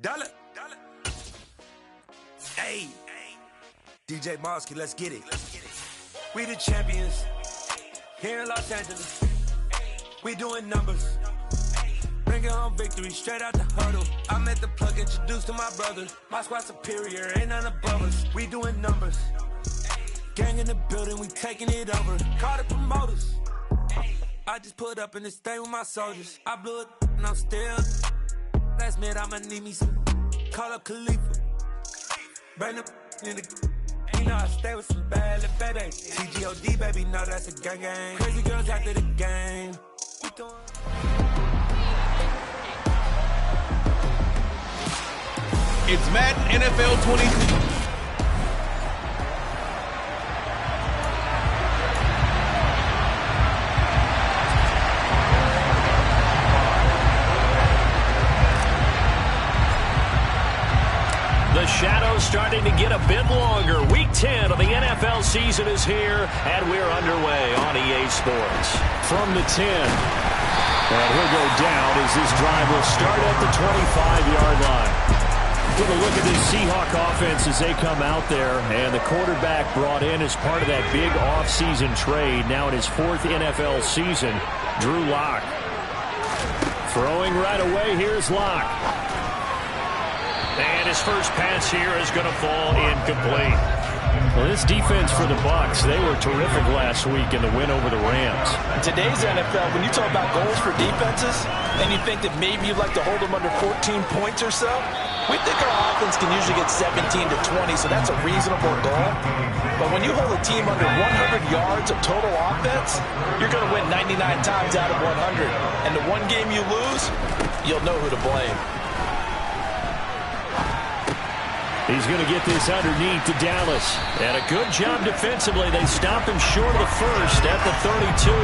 Dollar. Hey, DJ Mosky, let's get it. We the champions here in Los Angeles. We doing numbers. Bringing home victory straight out the huddle. I met the plug, introduced to my brothers. My squad superior, ain't none above us. We doing numbers. Gang in the building, we taking it over. Call the promoters. I just put up in this thing with my soldiers. I blew it and I'm still. Last minute I'ma need me some. Call up Khalifa. Bring the in the. You know I stay with some bad little baby. CGOD baby, know that's a gang gang. Crazy girls after the game. We doing. It's Madden NFL 22. The shadow's starting to get a bit longer. Week 10 of the NFL season is here, and we're underway on EA Sports. From the 10. And he'll go down as this drive will start at the 25-yard line. Give a look at this Seahawk offense as they come out there, and the quarterback brought in as part of that big offseason trade, now in his 4th NFL season, Drew Lock. Throwing right away, here's Lock. And his first pass here is going to fall incomplete. Well, this defense for the Bucs, they were terrific last week in the win over the Rams. In today's NFL, when you talk about goals for defenses, and you think that maybe you'd like to hold them under 14 points or so, we think our offense can usually get 17 to 20, so that's a reasonable goal. But when you hold a team under 100 yards of total offense, you're going to win 99 times out of 100. And the one game you lose, you'll know who to blame. He's going to get this underneath to Dallas. And a good job defensively. They stop him short of the first at the 32.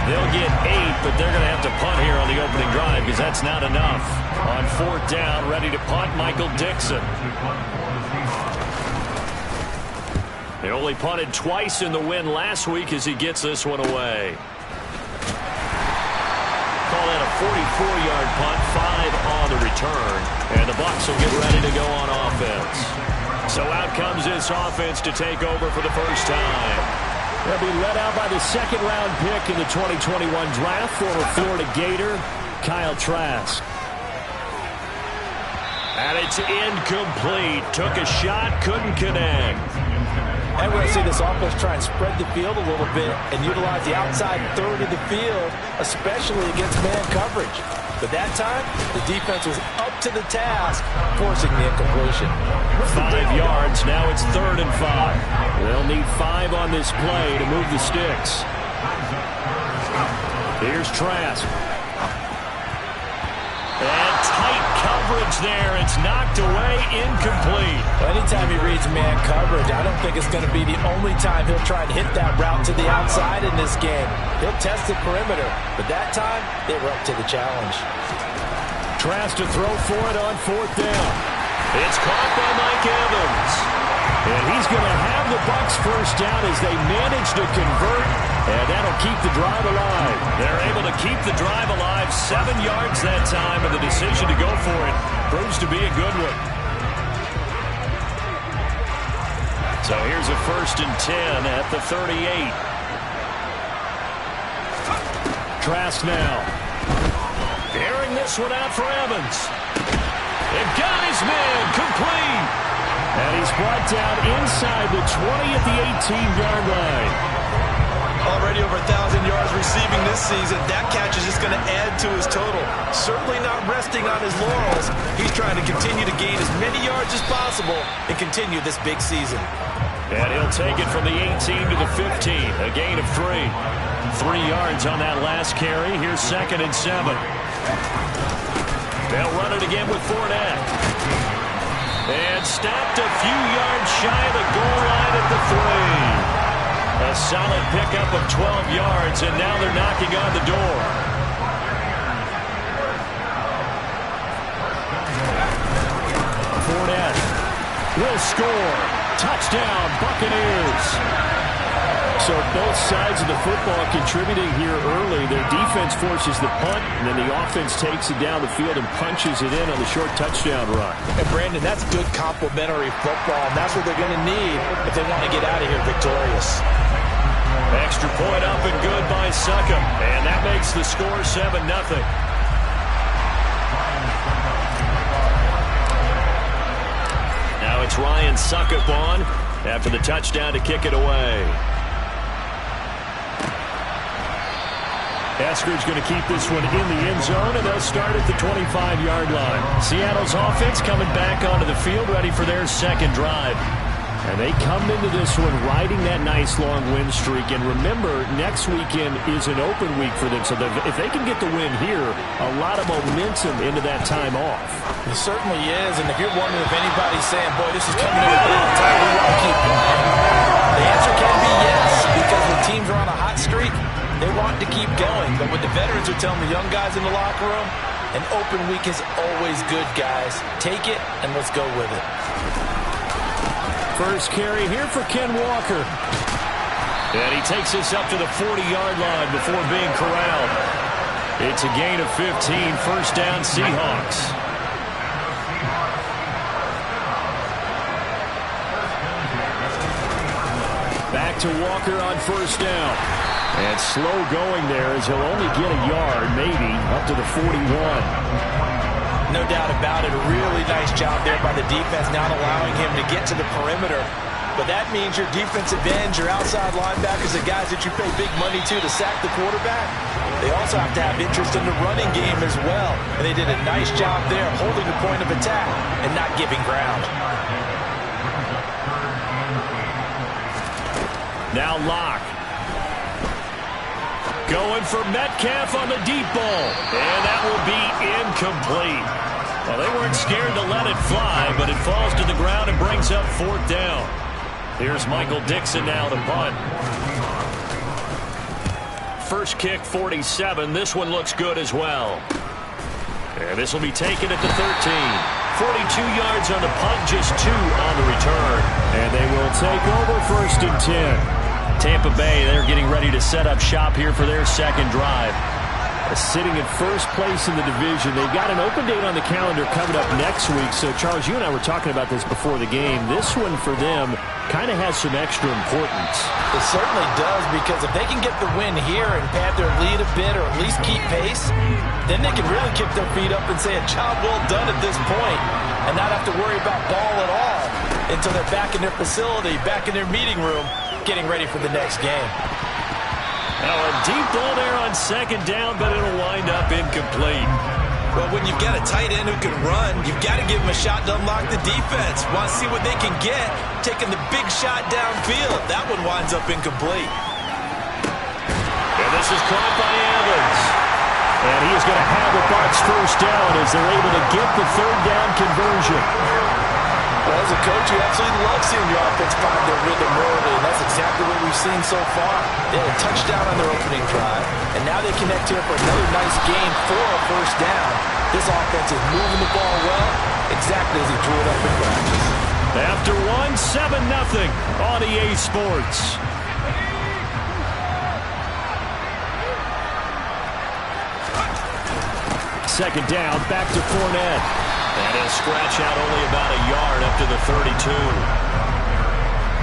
They'll get 8, but they're going to have to punt here on the opening drive because that's not enough. On 4th down, ready to punt, Michael Dixon. They only punted twice in the win last week as he gets this one away. Call that a 44-yard punt, 5 on the return, and the Bucs will get ready to go on offense. So out comes this offense to take over for the first time. They'll be led out by the second-round pick in the 2021 draft, former Florida Gator, Kyle Trask. And it's incomplete. Took a shot, couldn't connect. And we're going to see this offense try and spread the field a little bit and utilize the outside third of the field, especially against man coverage. But that time, the defense was up to the task, forcing the incompletion. 5 yards. Now it's 3rd and 5. They'll need 5 on this play to move the sticks. Here's Trask. And tight coverage there. It's knocked away, incomplete. Well, anytime he reads man coverage, I don't think it's going to be the only time he'll try and hit that route to the outside in this game. He'll test the perimeter, but that time, they were up to the challenge. Trask to throw for it on 4th down. It's caught by Mike Evans. And he's going to have the Bucs first down as they manage to convert, and that'll keep the drive alive. They're able to keep the drive alive, 7 yards that time, and the decision to go for it proves to be a good one. So here's a 1st and 10 at the 38. Trask now. Airing this one out for Evans. And got his man complete. And he's brought down inside the 20 at the 18-yard line. Already over 1,000 yards receiving this season. That catch is just going to add to his total. Certainly not resting on his laurels. He's trying to continue to gain as many yards as possible and continue this big season. And he'll take it from the 18 to the 15, a gain of 3. 3 yards on that last carry. Here's 2nd and 7. They'll run it again with Fournette. And stopped a few yards shy of the goal line at the 3. A solid pickup of 12 yards, and now they're knocking on the door. Fournette will score. Touchdown, Buccaneers. So both sides of the football contributing here early. Their defense forces the punt, and then the offense takes it down the field and punches it in on the short touchdown run. And Brandon, that's good complementary football, and that's what they're going to need if they want to get out of here victorious. Extra point up and good by Succop, and that makes the score 7-0. Now it's Ryan Succop on after the touchdown to kick it away. Esker's going to keep this one in the end zone, and they'll start at the 25-yard line. Seattle's offense coming back onto the field, ready for their second drive. And they come into this one riding that nice long win streak. And remember, next weekend is an open week for them. So if they can get the win here, a lot of momentum into that time off. It certainly is. And if you're wondering if anybody's saying, boy, this is coming in a big time, we want to keep going, the answer can be yes, because when teams are on a hot streak, they want to keep going. But what the veterans are telling the young guys in the locker room, an open week is always good, guys. Take it, and let's go with it. First carry here for Ken Walker. And he takes this up to the 40-yard line before being corralled. It's a gain of 15, first down Seahawks. Back to Walker on first down. And slow going there as he'll only get a yard, maybe, up to the 41. No doubt about it. A really nice job there by the defense, not allowing him to get to the perimeter. But that means your defensive ends, your outside linebackers, the guys that you pay big money to sack the quarterback, they also have to have interest in the running game as well. And they did a nice job there holding the point of attack and not giving ground. Now Locke. Going for Metcalf on the deep ball. And that will be incomplete. Well, they weren't scared to let it fly, but it falls to the ground and brings up fourth down. Here's Michael Dixon now to punt. First kick, 47. This one looks good as well. And this will be taken at the 13. 42 yards on the punt, just 2 on the return. And they will take over first and 10. Tampa Bay, they're getting ready to set up shop here for their second drive. Sitting in first place in the division. They've got an open date on the calendar coming up next week. So, Charles, you and I were talking about this before the game. This one for them kind of has some extra importance. It certainly does, because if they can get the win here and pad their lead a bit or at least keep pace, then they can really kick their feet up and say a job well done at this point and not have to worry about ball at all until they're back in their facility, back in their meeting room, getting ready for the next game. Now a deep ball there on second down, but it'll wind up incomplete. Well, when you've got a tight end who can run, you've got to give him a shot to unlock the defense. Want to see what they can get, taking the big shot downfield. That one winds up incomplete. And this is caught by Evans. And he is going to have the Bucs first down as they're able to get the third down conversion. Well, as a coach, you absolutely love seeing your offense find their rhythm early, and that's exactly what we've seen so far. They had a touchdown on their opening drive, and now they connect here for another nice gain for a first down. This offense is moving the ball well, exactly as he drew it up in practice. After 7-0 on EA Sports. Second down, back to Fournette. And he'll scratch out only about a yard up to the 32.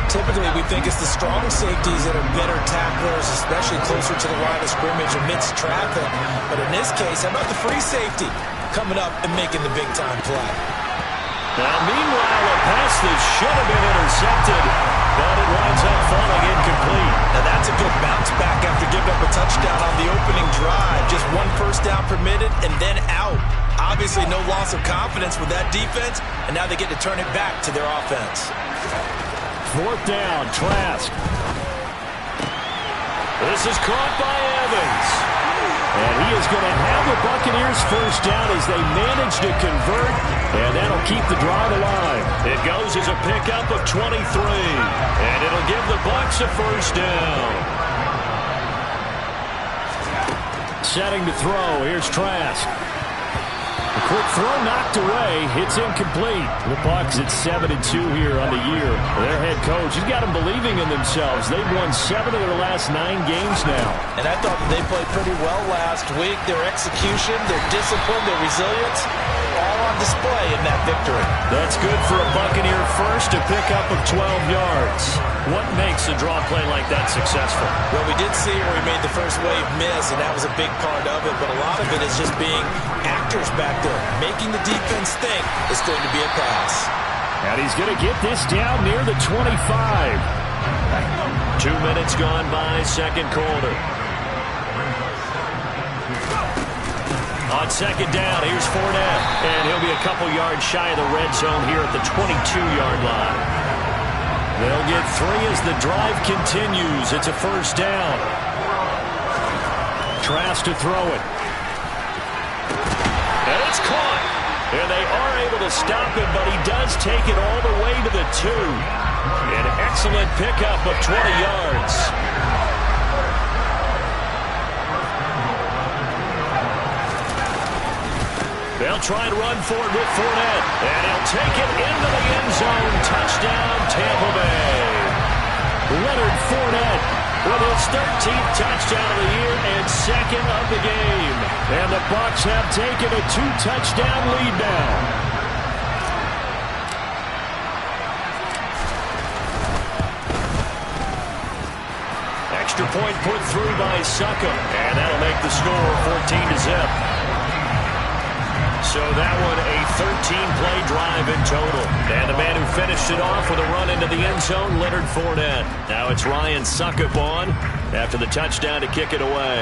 Typically, we think it's the strong safeties that are better tacklers, especially closer to the line of scrimmage amidst traffic. But in this case, how about the free safety coming up and making the big-time play? Now, meanwhile, a pass that should have been intercepted, but it winds up falling incomplete. Now, that's a good bounce back after giving up a touchdown on the opening drive. Just one first down permitted and then out. Obviously, no loss of confidence with that defense, and now they get to turn it back to their offense. Fourth down, Trask. This is caught by Evans. And he is going to have the Buccaneers first down as they manage to convert, and that'll keep the drive alive. It goes as a pickup of 23, and it'll give the Bucs a first down. Setting to throw, here's Trask. Quick throw knocked away. It's incomplete. The Bucs at 7-2 here on the year. Their head coach, he's got them believing in themselves. They've won 7 of their last 9 games now. And I thought that they played pretty well last week. Their execution, their discipline, their resilience, all on display in that victory. That's good for a Buccaneer first, a pickup of 12 yards. What makes a draw play like that successful? Well, we did see where he made the first wave miss, and that was a big part of it. But a lot of it is just being actors back there, making the defense think it's going to be a pass. And he's going to get this down near the 25. 2 minutes gone by, second quarter. On second down, here's Fournette. And he'll be a couple yards shy of the red zone here at the 22-yard line. They'll get 3 as the drive continues. It's a first down. Trask to throw it. And it's caught. And they are able to stop it, but he does take it all the way to the 2. An excellent pickup of 20 yards. They'll try and run for it with Fournette. And he'll take it into the end zone. Touchdown, Tampa Bay. Leonard Fournette with his 13th touchdown of the year and 2nd of the game. And the Bucs have taken a 2-touchdown lead now. Extra point put through by Succop. And that'll make the score 14-0. So that one a 13-play drive in total. And the man who finished it off with a run into the end zone, Leonard Fournette. Now it's Ryan Succop on after the touchdown to kick it away.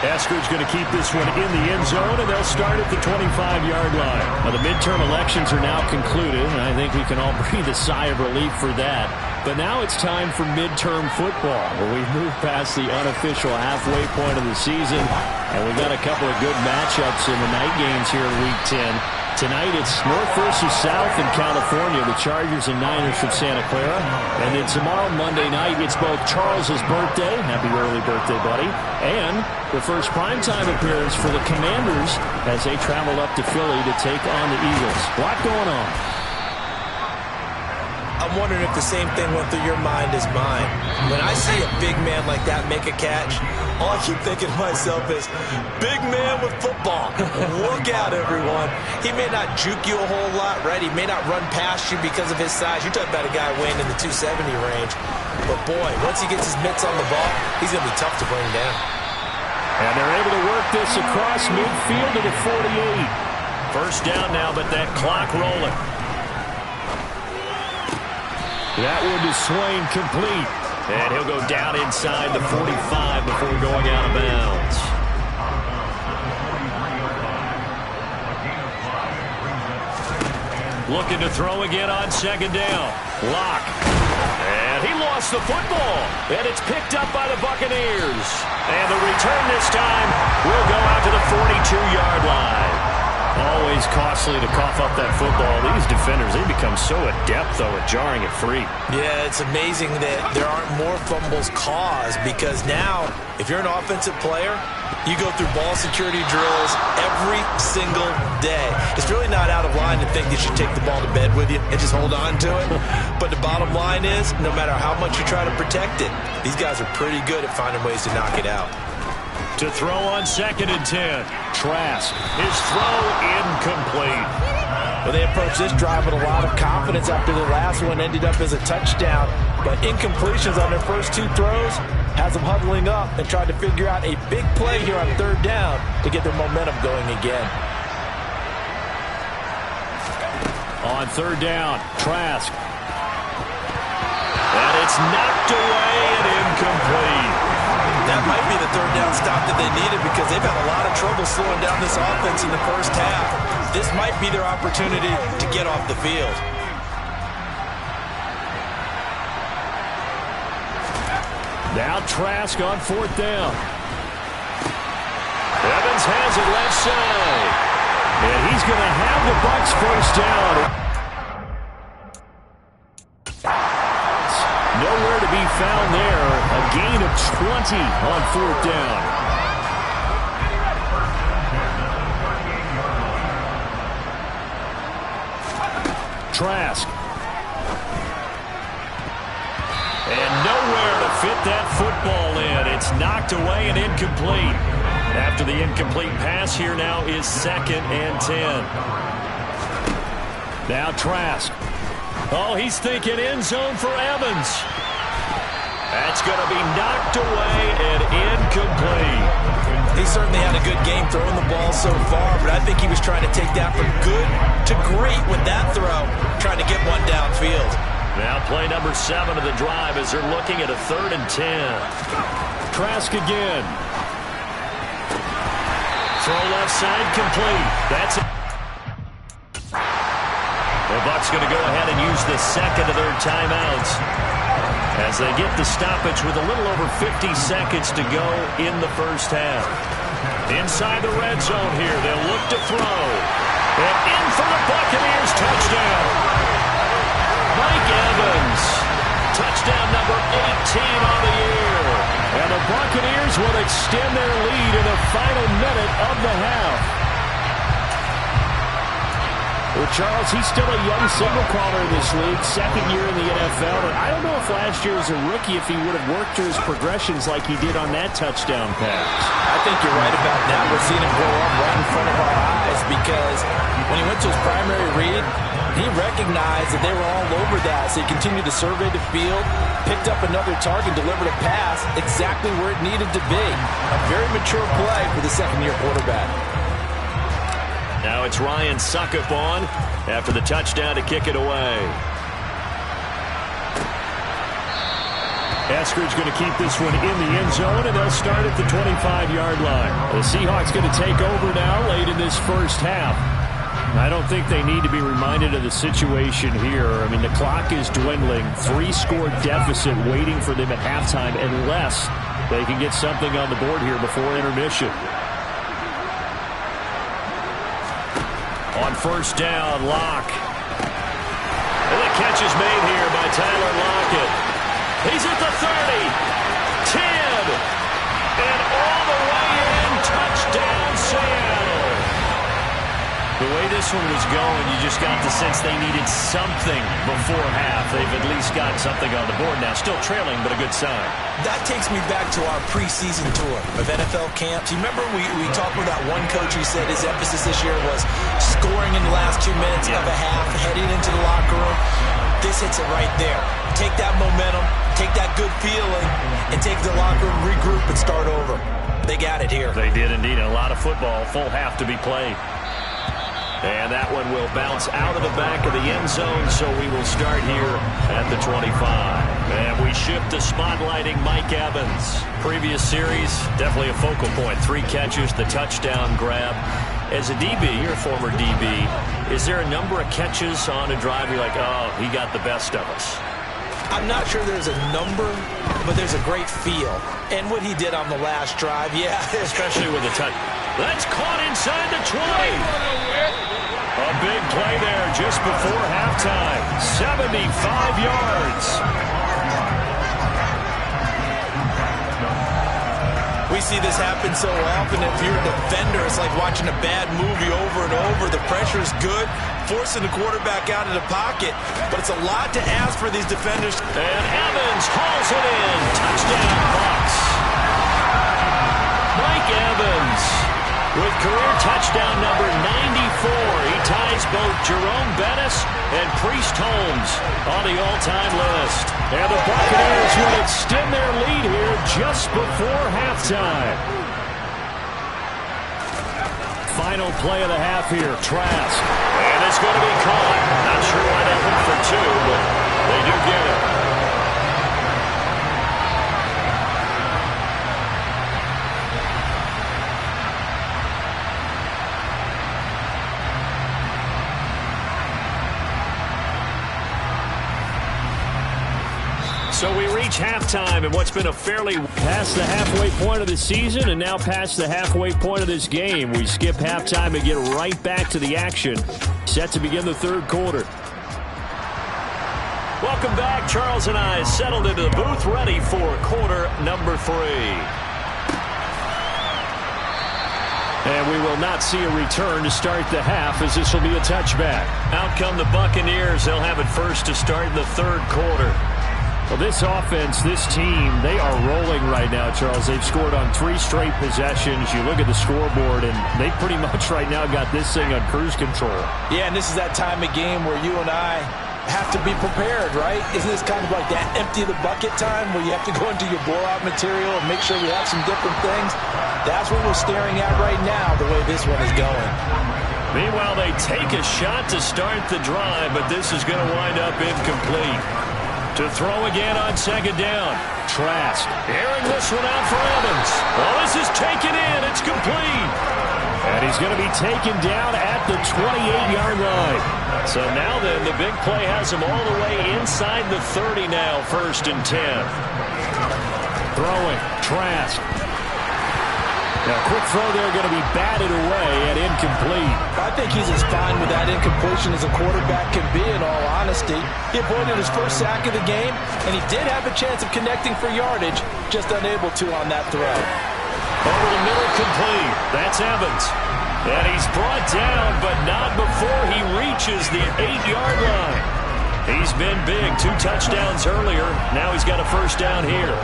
Eskridge going to keep this one in the end zone, and they'll start at the 25-yard line. Now, the midterm elections are now concluded, and I think we can all breathe a sigh of relief for that. But now it's time for midterm football, where we've moved past the unofficial halfway point of the season, and we've got a couple of good matchups in the night games here in Week 10. Tonight it's North versus South in California, the Chargers and Niners from Santa Clara. And then tomorrow, Monday night, it's both Charles's birthday, happy early birthday, buddy, and the first primetime appearance for the Commanders as they travel up to Philly to take on the Eagles. A lot going on. I'm wondering if the same thing went through your mind as mine. When I see a big man like that make a catch, all I keep thinking to myself is, big man with football. Look out, everyone. He may not juke you a whole lot, right? He may not run past you because of his size. You're talking about a guy weighing in the 270 range. But, boy, once he gets his mitts on the ball, he's going to be tough to bring down. And they're able to work this across midfield to the 48. First down now, but that clock rolling. That one to Swain, complete. And he'll go down inside the 45 before going out of bounds. Looking to throw again on second down. Lock. And he lost the football. And it's picked up by the Buccaneers. And the return this time will go out to the 42-yard line. Always costly to cough up that football. These defenders, they become so adept, though, at jarring it free. Yeah, it's amazing that there aren't more fumbles caused, because now, if you're an offensive player, you go through ball security drills every single day. It's really not out of line to think that you take the ball to bed with you and just hold on to it. But the bottom line is, no matter how much you try to protect it, these guys are pretty good at finding ways to knock it out. To throw on 2nd and 10. Trask. His throw incomplete. Well, they approached this drive with a lot of confidence after the last one ended up as a touchdown. But incompletions on their first 2 throws has them huddling up and trying to figure out a big play here on 3rd down to get their momentum going again. On 3rd down, Trask. And it's knocked away and incomplete. That might be the 3rd down stop that they needed, because they've had a lot of trouble slowing down this offense in the first half. This might be their opportunity to get off the field. Now Trask on 4th down. Evans has it left side. And he's going to have the Bucs first down. Nowhere to be found there. A gain of 20 on 4th down. Trask. And nowhere to fit that football in. It's knocked away and incomplete. After the incomplete pass, here now is 2nd and 10. Now Trask. Oh, he's thinking end zone for Evans. That's going to be knocked away and incomplete. He certainly had a good game throwing the ball so far, but I think he was trying to take that from good to great with that throw, trying to get one downfield. Now play number 7 of the drive as they're looking at a 3rd and 10. Trask again. Throw left side complete. That's it. The Bucs going to go ahead and use the 2nd of their timeouts as they get the stoppage with a little over 50 seconds to go in the first half. Inside the red zone here, they'll look to throw. And in for the Buccaneers, touchdown. Mike Evans, touchdown number 18 on the year. And the Buccaneers will extend their lead in the final minute of the half. Well, Charles, he's still a young signal caller in this league, 2nd year in the NFL. And I don't know if last year as a rookie, if he would have worked through his progressions like he did on that touchdown pass. I think you're right about that. We're seeing him grow up right in front of our eyes because when he went to his primary read, he recognized that they were all over that. So he continued to survey the field, picked up another target, delivered a pass exactly where it needed to be. A very mature play for the 2nd-year quarterback. Now it's Ryan Succop on after the touchdown to kick it away. Esker's going to keep this one in the end zone, and they'll start at the 25-yard line. The Seahawks going to take over now late in this first half. I don't think they need to be reminded of the situation here. I mean, the clock is dwindling. 3-score deficit waiting for them at halftime unless they can get something on the board here before intermission. On first down, Locke. And the catch is made here by Tyler Lockett. He's at the 30, 10, and all the way in, touchdown Seattle. The way this one was going, you just got the sense they needed something before half. They've at least got something on the board now. Still trailing, but a good sign. That takes me back to our preseason tour of NFL camps. You remember we talked with that one coach who said his emphasis this year was scoring in the last 2 minutes of a half, heading into the locker room. This hits it right there. Take that momentum, take that good feeling, and take the locker room, regroup, and start over. They got it here. They did indeed. A lot of football, full half to be played. And that one will bounce out of the back of the end zone, so we will start here at the 25. And we shift to spotlighting Mike Evans. Previous series, definitely a focal point. 3 catches, the touchdown grab. As a DB, you're a former DB, is there a number of catches on a drive you're like, oh, he got the best of us? I'm not sure there's a number, but there's a great feel. And what he did on the last drive, yeah. Especially with the touch. That's caught inside the 20. A big play there just before halftime. 75 yards. We see this happen so often. If you're a defender, it's like watching a bad movie over and over. The pressure is good, forcing the quarterback out of the pocket. But it's a lot to ask for these defenders. And Evans hauls it in. Touchdown, Bucs. Mike Evans with career touchdown number 94. He ties both Jerome Bettis and Priest Holmes on the all-time list. And the Buccaneers will extend their lead here just before halftime. Final play of the half here, Trask. And it's going to be caught. Not sure why they went for 2, but they do get it. So we reach halftime in what's been a fairly past the halfway point of the season and now past the halfway point of this game. We skip halftime and get right back to the action. Set to begin the third quarter. Welcome back. Charles and I settled into the booth ready for quarter number 3. And we will not see a return to start the half, as this will be a touchback. Out come the Buccaneers. They'll have it first to start in the third quarter. Well, this offense, this team, they are rolling right now, Charles. They've scored on 3 straight possessions. You look at the scoreboard, and they pretty much right now got this thing on cruise control. Yeah, and this is that time of game where you and I have to be prepared, right? Isn't this kind of like that empty the bucket time where you have to go into your blowout material and make sure we have some different things? That's what we're staring at right now, the way this one is going. Meanwhile, they take a shot to start the drive, but this is going to wind up incomplete. To throw again on second down. Trask airing this one out for Evans. Well, this is taken in. It's complete. And he's going to be taken down at the 28-yard line. So now then, the big play has him all the way inside the 30 now, 1st and 10. Throwing, Trask. Now, quick throw there, going to be batted away and incomplete. I think he's as fine with that incompletion as a quarterback can be, in all honesty. He avoided his first sack of the game, and he did have a chance of connecting for yardage, just unable to on that throw. Over the middle, complete. That's Evans. And he's brought down, but not before he reaches the 8-yard line. He's been big. 2 touchdowns earlier. Now he's got a first down here.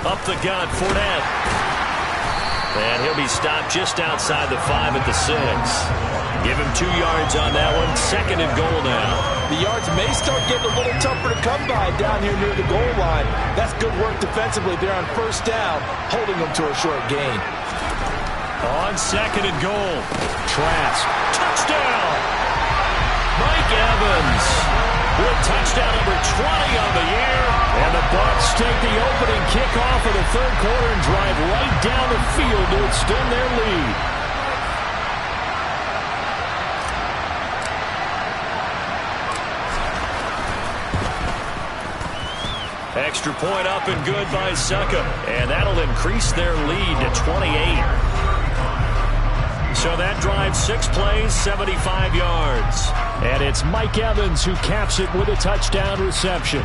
Up the gut, Fournette. And he'll be stopped just outside the 5 at the 6. Give him 2 yards on that one. 2nd and goal now. The yards may start getting a little tougher to come by down here near the goal line. That's good work defensively there on first down, holding them to a short gain. On 2nd and goal. Trask. Touchdown! Mike Evans with touchdown number 20 on the year. And the Bucs take the opening kickoff of the third quarter and drive right down the field to extend their lead. Extra point up and good by Succop. And that'll increase their lead to 28. So that drives 6 plays, 75 yards. And it's Mike Evans who caps it with a touchdown reception.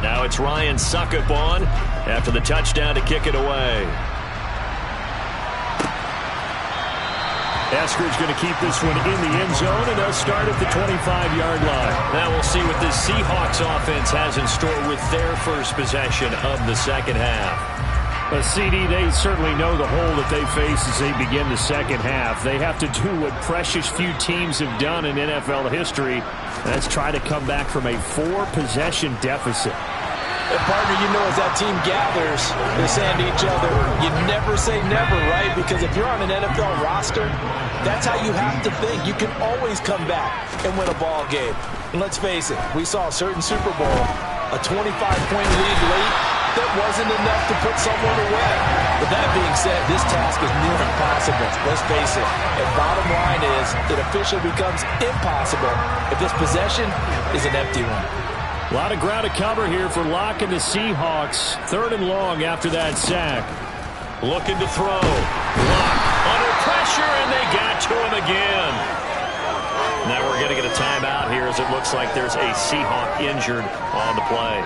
Now it's Ryan Succop on after the touchdown to kick it away. Eskridge going to keep this one in the end zone, and they'll start at the 25-yard line. Now we'll see what this Seahawks offense has in store with their first possession of the second half. But CD, they certainly know the hole that they face as they begin the second half. They have to do what precious few teams have done in NFL history. That's try to come back from a 4-possession deficit. And partner, you know, as that team gathers, they're saying to each other, you never say never, right? Because if you're on an NFL roster, that's how you have to think. You can always come back and win a ball game. And let's face it, we saw a certain Super Bowl, a 25-point lead late, that wasn't enough to put someone away. But that being said, this task is near impossible. Let's face it. And bottom line is, it officially becomes impossible if this possession is an empty one. A lot of ground to cover here for Locke and the Seahawks. 3rd and long after that sack. Looking to throw. Locke under pressure, and they got to him again. Now we're going to get a timeout here as it looks like there's a Seahawk injured on the play.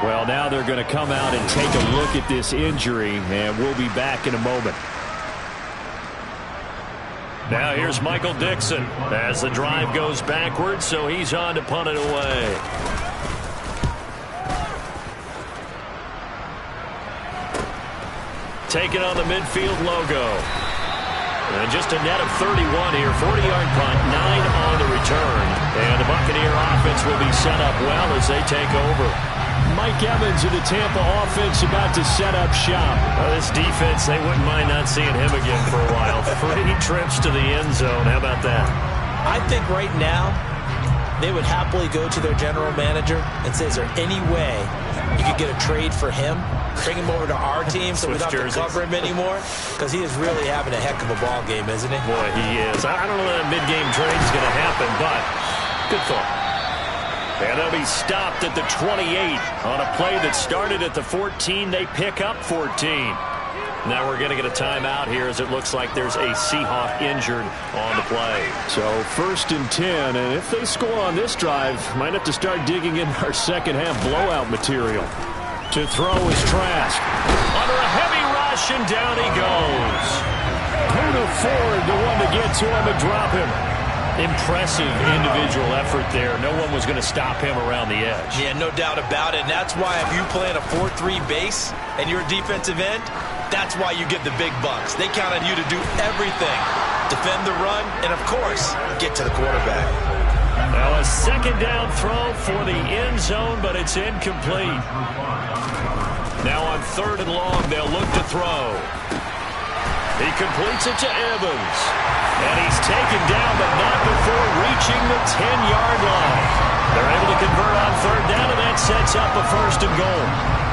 Well, now they're going to come out and take a look at this injury, and we'll be back in a moment. Now here's Michael Dixon as the drive goes backwards, so he's on to punt it away. Taking on the midfield logo. And just a net of 31 here. 40-yard punt, 9 on the return. And the Buccaneer offense will be set up well as they take over. Mike Evans of the Tampa offense about to set up shop. This defense, they wouldn't mind not seeing him again for a while. 3 trips to the end zone. How about that? I think right now they would happily go to their general manager and say, is there any way you could get a trade for him? Bring him over to our team so we don't have to cover him anymore? Because he is really having a heck of a ball game, isn't he? Boy, he is. I don't know that a mid-game trade is going to happen, but good thought. And they'll be stopped at the 28 on a play that started at the 14. They pick up 14. Now we're going to get a timeout here as it looks like there's a Seahawk injured on the play. So 1st and 10, and if they score on this drive, might have to start digging in our second half blowout material. To throw is Trask. Under a heavy rush, and down he goes. Poona Ford, the one to get to him and drop him. Impressive individual effort there. No one was going to stop him around the edge. Yeah, no doubt about it. And that's why if you play in a 4-3 base and you're a defensive end, that's why you get the big bucks. They count on you to do everything. Defend the run and, of course, get to the quarterback. Now a second down throw for the end zone, but it's incomplete. Now on 3rd and long, they'll look to throw. He completes it to Evans. And he's taken down, but not before reaching the 10-yard line. They're able to convert on 3rd down, and that sets up a 1st and goal.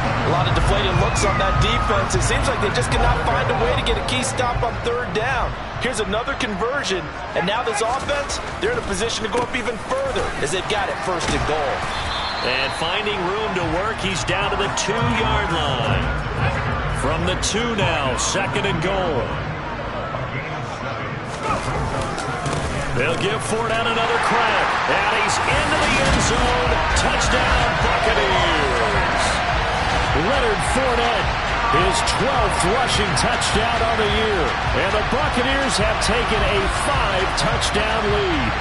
A lot of deflated looks on that defense. It seems like they just cannot find a way to get a key stop on 3rd down. Here's another conversion, and now this offense, they're in a position to go up even further as they've got it 1st and goal. And finding room to work, he's down to the 2-yard line. From the 2 now, 2nd and goal. They'll give Fournette another crack. And he's into the end zone. Touchdown, Buccaneers. Leonard Fournette, his 12th rushing touchdown on the year. And the Buccaneers have taken a 5-touchdown lead.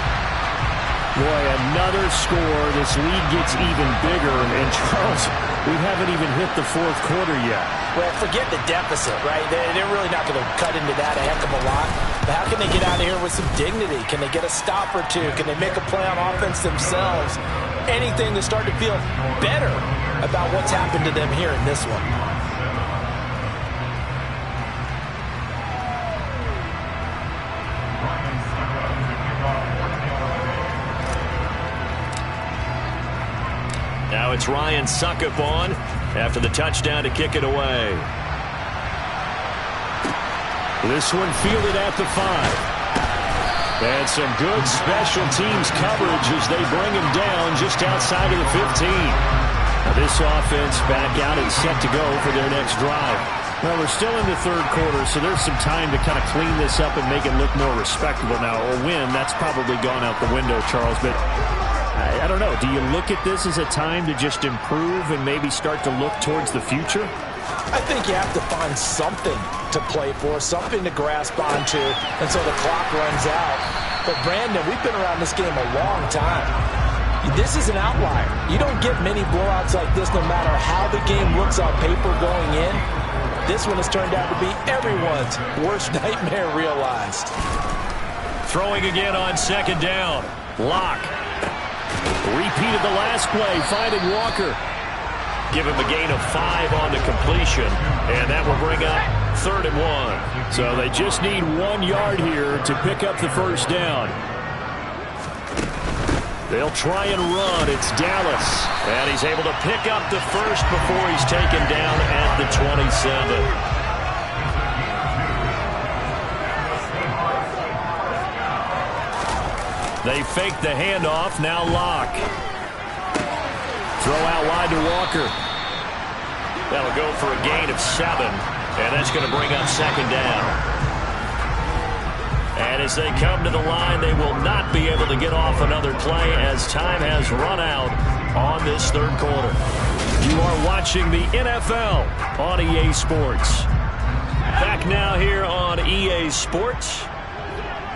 Boy, another score. This lead gets even bigger. And Charles, we haven't even hit the 4th quarter yet. Well, forget the deficit, right? They're really not going to cut into that a heck of a lot. But how can they get out of here with some dignity? Can they get a stop or two? Can they make a play on offense themselves? Anything to start to feel better about what's happened to them here in this one. Now it's Ryan Succop on after the touchdown to kick it away. This one fielded at the 5. And some good special teams coverage as they bring him down just outside of the 15. Now this offense back out and set to go for their next drive. Well, we're still in the 3rd quarter, so there's some time to kind of clean this up and make it look more respectable now. Or win, that's probably gone out the window, Charles. But I don't know. Do you look at this as a time to just improve and maybe start to look towards the future? I think you have to find something to play for, something to grasp onto until the clock runs out. But, Brandon, we've been around this game a long time. This is an outlier. You don't get many blowouts like this no matter how the game looks on paper going in. This one has turned out to be everyone's worst nightmare realized. Throwing again on 2nd down. Locke. Repeated the last play, finding Walker. Give him a gain of 5 on the completion, and that will bring up 3rd and 1. So they just need 1 yard here to pick up the 1st down. They'll try and run. It's Dallas. And he's able to pick up the 1st before he's taken down at the 27. They fake the handoff. Now Locke. Throw out wide to Walker. That'll go for a gain of 7. And that's going to bring up 2nd down. And as they come to the line, they will not be able to get off another play as time has run out on this 3rd quarter. You are watching the NFL on EA Sports. Back now here on EA Sports.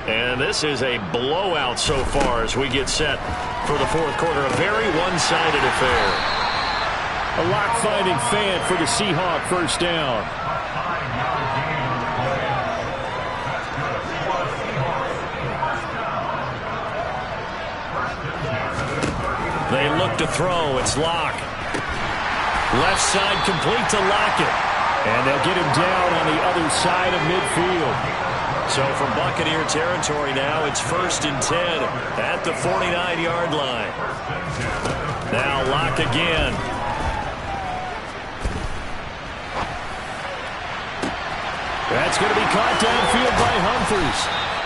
And this is a blowout so far as we get set for the 4th quarter. A very one-sided affair. A lock-finding fan for the Seahawk 1st down. They look to throw. It's Locke. Left side complete to Lockett. And they'll get him down on the other side of midfield. So from Buccaneer territory now, it's 1st and 10 at the 49-yard line. Now Locke again. That's going to be caught downfield by Humphries.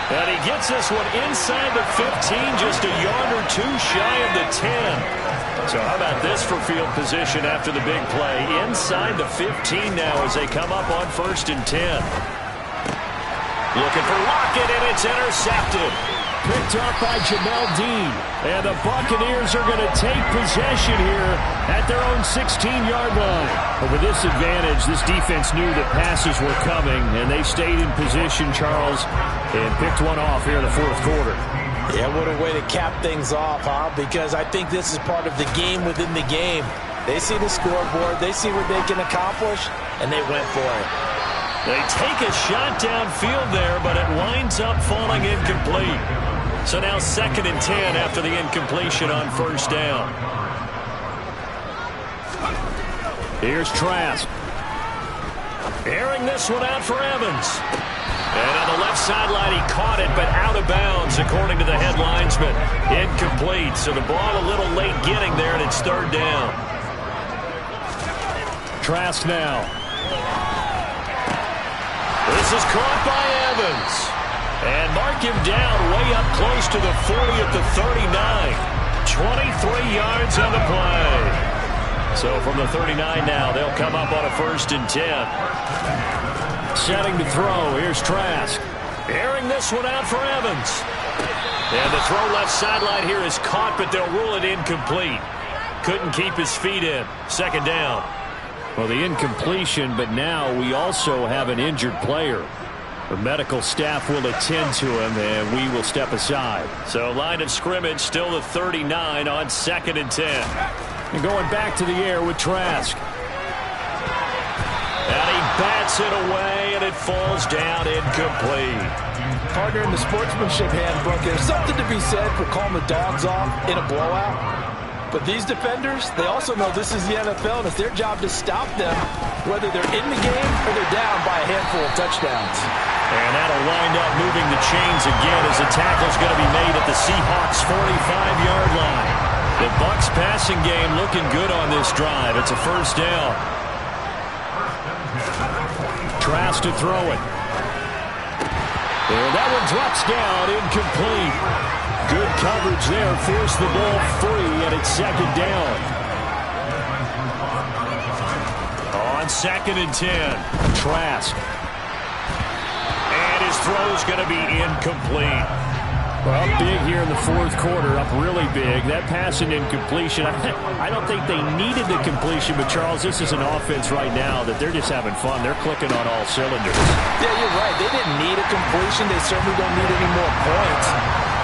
And he gets this one inside the 15, just a yard or two shy of the 10. So how about this for field position after the big play? Inside the 15 now as they come up on 1st and 10. Looking for Lockett, and it's intercepted. Picked up by Jamel Dean. And the Buccaneers are going to take possession here at their own 16-yard line. But with this advantage, this defense knew that passes were coming, and they stayed in position, Charles, and picked one off here in the 4th quarter. Yeah, what a way to cap things off, huh? Because I think this is part of the game within the game. They see the scoreboard, they see what they can accomplish, and they went for it. They take a shot downfield there, but it winds up falling incomplete. So now 2nd and 10 after the incompletion on 1st down. Here's Trask. Airing this one out for Evans. And on the left sideline, he caught it, but out of bounds, according to the head linesman. Incomplete, so the ball a little late getting there, and it's 3rd down. Trask now. This is caught by Evans. And mark him down way up close to the 40 at the 39. 23 yards on the play. So from the 39 now, they'll come up on a 1st and 10. Setting to throw. Here's Trask. Airing this one out for Evans. And the throw left sideline here is caught, but they'll rule it incomplete. Couldn't keep his feet in. 2nd down. Well, the incompletion, but now we also have an injured player. The medical staff will attend to him, and we will step aside. So line of scrimmage still the 39 on 2nd and 10. And going back to the air with Trask. And he bats it away, and it falls down incomplete. Partner, in the sportsmanship handbook, there's something to be said for calling the dogs off in a blowout. But these defenders, they also know this is the NFL, and it's their job to stop them, whether they're in the game or they're down by a handful of touchdowns. And that'll wind up moving the chains again as the tackle's going to be made at the Seahawks' 45-yard line. The Bucs passing game looking good on this drive. It's a 1st down. Trask to throw it. And that one drops down, incomplete. Good coverage there, forced the ball free, and it's 2nd down. On 2nd and 10, Trask. And his throw's going to be incomplete. Well, big here in the 4th quarter, up really big. That pass and incompletion, I don't think they needed the completion, but Charles, this is an offense right now that they're just having fun. They're clicking on all cylinders. Yeah, you're right. They didn't need a completion. They certainly don't need any more points.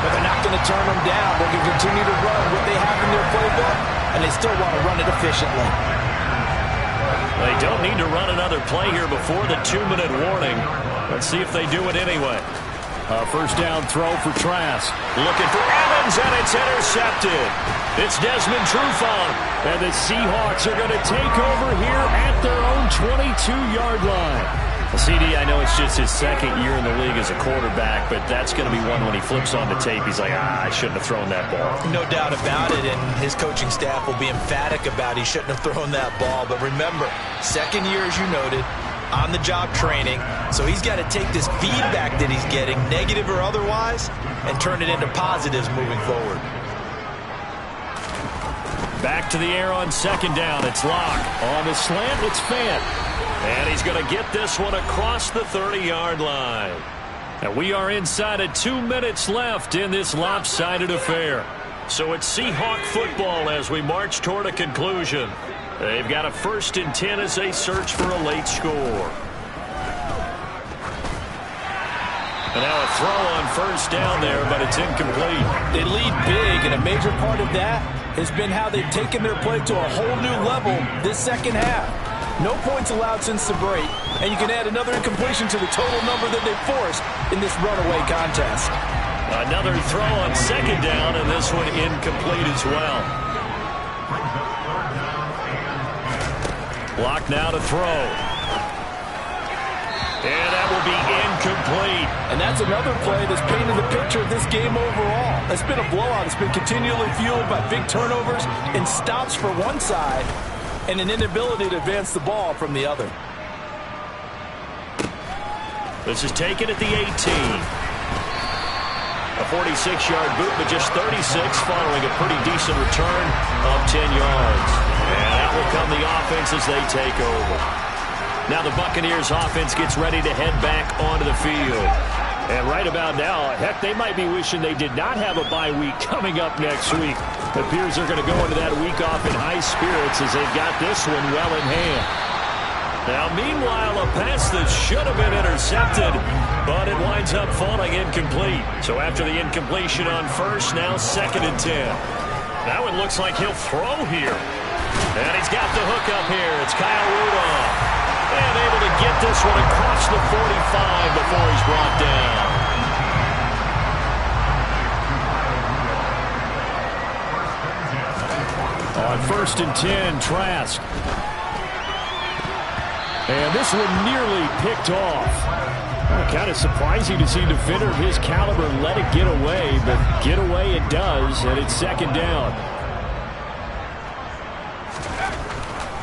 But they're not going to turn them down. They can continue to run what they have in their playbook, and they still want to run it efficiently. They don't need to run another play here before the 2-minute warning. Let's see if they do it anyway. 1st down throw for Trask. Looking for Evans, and it's intercepted. It's Desmond Trufant. And the Seahawks are going to take over here at their own 22-yard line. CD, I know it's just his 2nd year in the league as a quarterback, but that's going to be one when he flips on the tape, he's like, I shouldn't have thrown that ball. No doubt about it, and his coaching staff will be emphatic about he shouldn't have thrown that ball. But remember, 2nd year, as you noted, on-the-job training, so he's got to take this feedback that he's getting, negative or otherwise, and turn it into positives moving forward. Back to the air on 2nd down. It's Locke. On the slant, it's Fant. And he's going to get this one across the 30-yard line. And we are inside of 2 minutes left in this lopsided affair. So it's Seahawk football as we march toward a conclusion. They've got a 1st and 10 as they search for a late score. And now a throw on 1st down there, but it's incomplete. They lead big, and a major part of that has been how they've taken their play to a whole new level this 2nd half. No points allowed since the break, and you can add another incompletion to the total number that they've forced in this runaway contest. Another throw on 2nd down, and this one incomplete as well. Block now to throw. And that will be incomplete. And that's another play that's painted the picture of this game overall. It's been a blowout. It's been continually fueled by big turnovers and stops for one side, and an inability to advance the ball from the other. This is taken at the 18. A 46-yard boot, but just 36 following a pretty decent return of 10 yards. And that will come the offense as they take over. Now the Buccaneers offense gets ready to head back onto the field. And right about now, heck, they might be wishing they did not have a bye week coming up next week. It appears they're going to go into that week off in high spirits as they've got this one well in hand. Now, meanwhile, a pass that should have been intercepted, but it winds up falling incomplete. So after the incompletion on first, now 2nd and 10. Now it looks like he'll throw here. And he's got the hook up here. It's Kyle Rudolph. And able to get this one across the 45 before he's brought down. On 1st and 10, Trask. And this one nearly picked off. Kind of surprising to see a defender of his caliber let it get away, but get away it does, and it's 2nd down.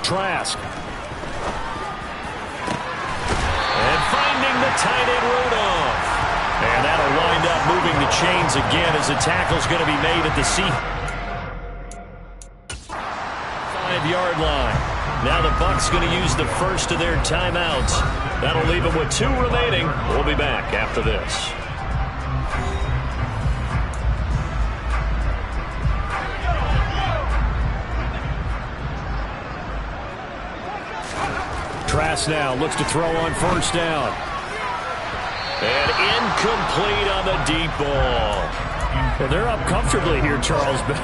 Trask. And finding the tight end Rudolph. And that'll wind up moving the chains again as the tackle's going to be made at the 5-yard line. Now the Bucs going to use the first of their timeouts. That'll leave them with 2 remaining. We'll be back after this. Trask now looks to throw on 1st down. And incomplete on the deep ball. Well, they're up comfortably here, Charles, but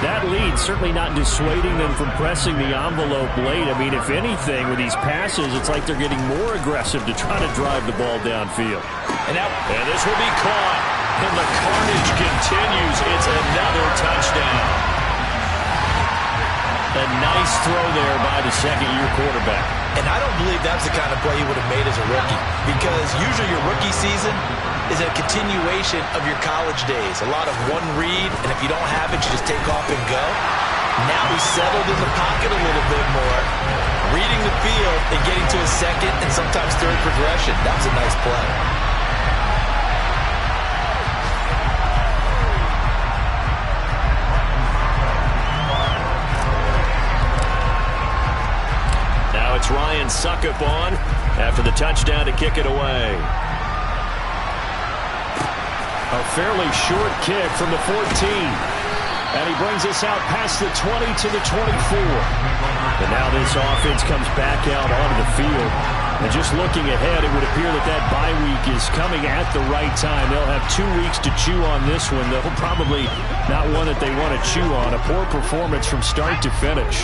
that lead certainly not dissuading them from pressing the envelope late. I mean, if anything, with these passes, it's like they're getting more aggressive to try to drive the ball downfield. And this will be caught, and the carnage continues. It's another touchdown. A nice throw there by the 2nd-year quarterback. And I don't believe that's the kind of play he would have made as a rookie, because usually your rookie season is a continuation of your college days. A lot of one read, and if you don't have it, you just take off and go. Now he's settled in the pocket a little bit more, reading the field and getting to his 2nd and sometimes 3rd progression. That was a nice play. Now it's Ryan Succop on after the touchdown to kick it away. A fairly short kick from the 14. And he brings us out past the 20 to the 24. And now this offense comes back out onto the field. And just looking ahead, it would appear that that bye week is coming at the right time. They'll have 2 weeks to chew on this one. They'll probably not one that they want to chew on. A poor performance from start to finish.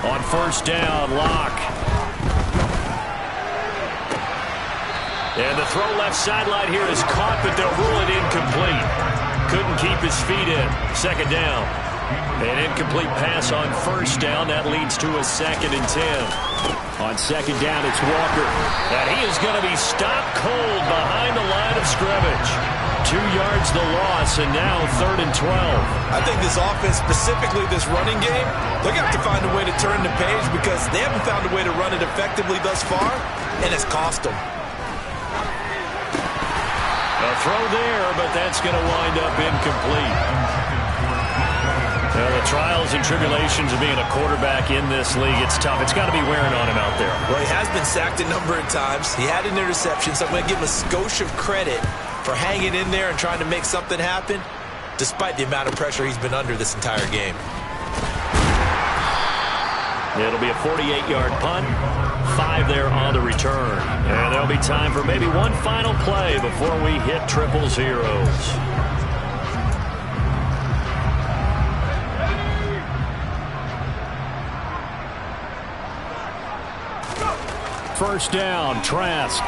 On 1st down, Locke. And the throw left sideline here is caught, but they'll rule it incomplete. Couldn't keep his feet in. 2nd down. An incomplete pass on 1st down. That leads to a 2nd and 10. On 2nd down, it's Walker. And he is going to be stopped cold behind the line of scrimmage. 2 yards the loss, and now 3rd and 12. I think this offense, specifically this running game, they're going to have to find a way to turn the page because they haven't found a way to run it effectively thus far, and it's cost them. A throw there, but that's going to wind up incomplete. Well, the trials and tribulations of being a quarterback in this league, it's tough. It's got to be wearing on him out there. Well, he has been sacked a number of times. He had an interception, so I'm going to give him a skosh of credit for hanging in there and trying to make something happen, despite the amount of pressure he's been under this entire game. It'll be a 48-yard punt, 5 there on the return. And there'll be time for maybe one final play before we hit triple zeros. First down, Trask.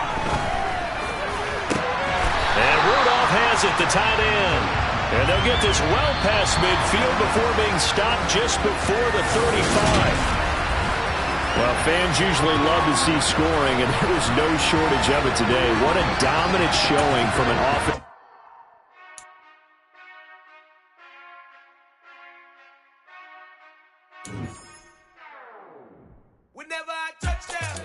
And Rudolph has it, the tight end. And they'll get this well past midfield before being stopped just before the 35. Well, fans usually love to see scoring, and there was no shortage of it today. What a dominant showing from an offense. Whenever I touch down,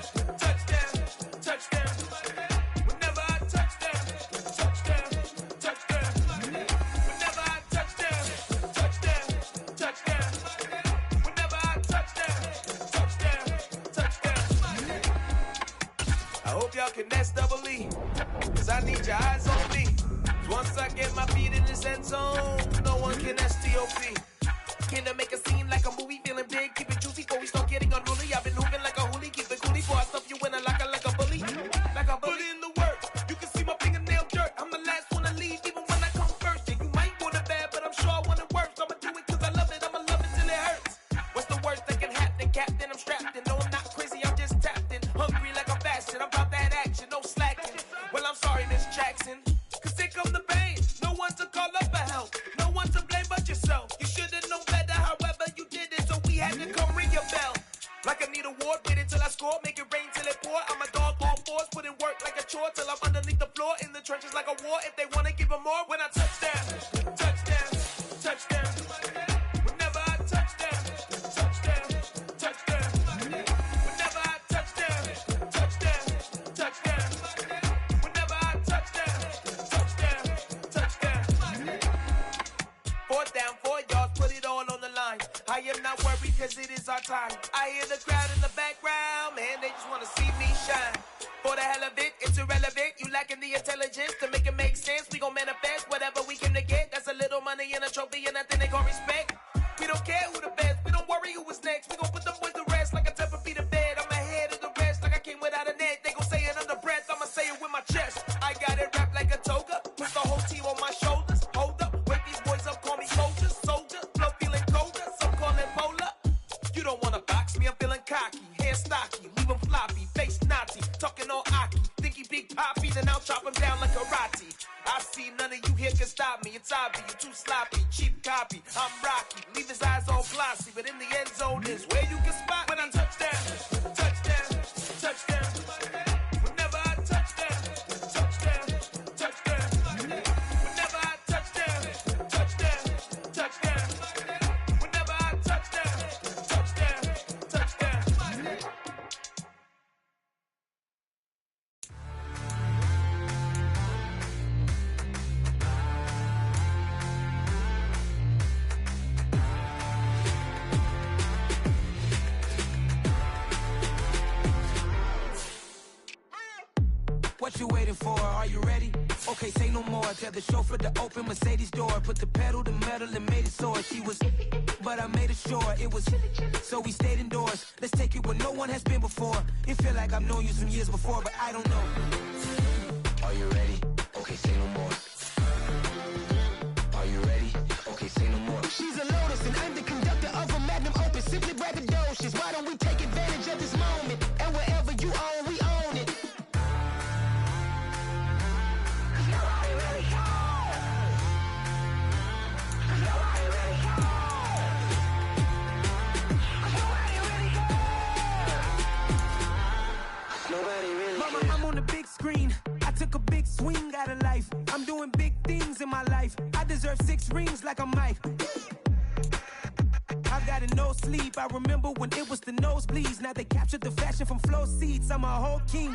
finesse double E. Cause I need your eyes on me. Once I get my feet in this end zone, no one can STOP. Can to make a scene like a movie, feeling big, keep it juicy before we start getting unruly. I've been hooping like a hoolie, keep it coolie before I stuff you in a locker like a bully. Like a bully. Put in the work, you can see my fingernail dirt. I'm the last one to leave, even when I come first. Yeah, you might want it bad, but I'm sure I want it worse. I'ma do it cause I love it, I'ma love it till it hurts. What's the worst that can happen, Captain? I'm strapped in, no I'm not crazy, I'm just tapped in. Hungry like I'm fasting, I'm about that action, no slacking. Well, I'm sorry, Miss Jackson, cause here come the pain. No one to call up for help, no one to blame but yourself. You should've known better, however you did it, so we had to come ring your bell. Like I need a ward, wait until I score, make it rain till it pour. I'm a dog on fours, put in work like a chore till I'm underneath the floor, in the trenches like a war. If they wanna give them more, when I touch down, touchdown, touchdown. Whenever I touch down, touchdown, touchdown. Whenever I touch down, touchdown, touchdown. Whenever I touch down, touchdown, touchdown. 4th down, 4 yards, put it all on the line. I am not worried cause it is our time. I hear the crowd in the background, man, they just wanna see me shine. For the hell of it, it's irrelevant. You lacking the intelligence to make it make sense. We gon' manifest whatever we came to get. That's a little money and a trophy and nothing they call respect. We don't care who the best, we don't worry who was next. We gon' put the boys to rest like a Tempur-Pedic to bed. I'm ahead of the rest like I came without a net. They gon' say it under breath, I'ma say it with my chest. I got it wrapped like a toga, put the whole team on my shoulders. Hold up, wake these boys up, call me soldiers. Soldier, flow feeling colder, some call it polar. You don't wanna box me, I'm feeling cocky. Hair stocky, leave him floppy, face naughty. Talking all aki, think he big poppy, then I'll chop him down like karate. I see none of you here can stop me. It's obvious, you too sloppy, cheap copy. I'm Rocky, leave his eyes all glossy, but in the end zone is where you can spot when I touch down, touchdown, touchdown. Whenever I touch down, touchdown, touchdown. Whenever I touch down, touchdown, touchdown. Whenever I touch down, touchdown, touchdown. What you waiting for? Are you ready? Okay, say no more. Tell the chauffeur to open Mercedes door. Put the pedal to metal and made it soar. She was, but I made it sure it was. So we stayed indoors. Let's take it where no one has been before. It feel like I've known you some years before, but I don't know. Are you ready? Okay, say no more. Are you ready? Okay, say no more. She's a Lotus and I'm the conductor of a magnum opus. Simply braggadocious. Why don't we take advantage of this moment? And wherever you own, we own it. Mama, I'm on the big screen. I took a big swing out of life. I'm doing big things in my life. I deserve 6 rings like I'm Mike. I've got no sleep. I remember when it was the nosebleeds. Now they captured the fashion from flow seats. I'm a whole king.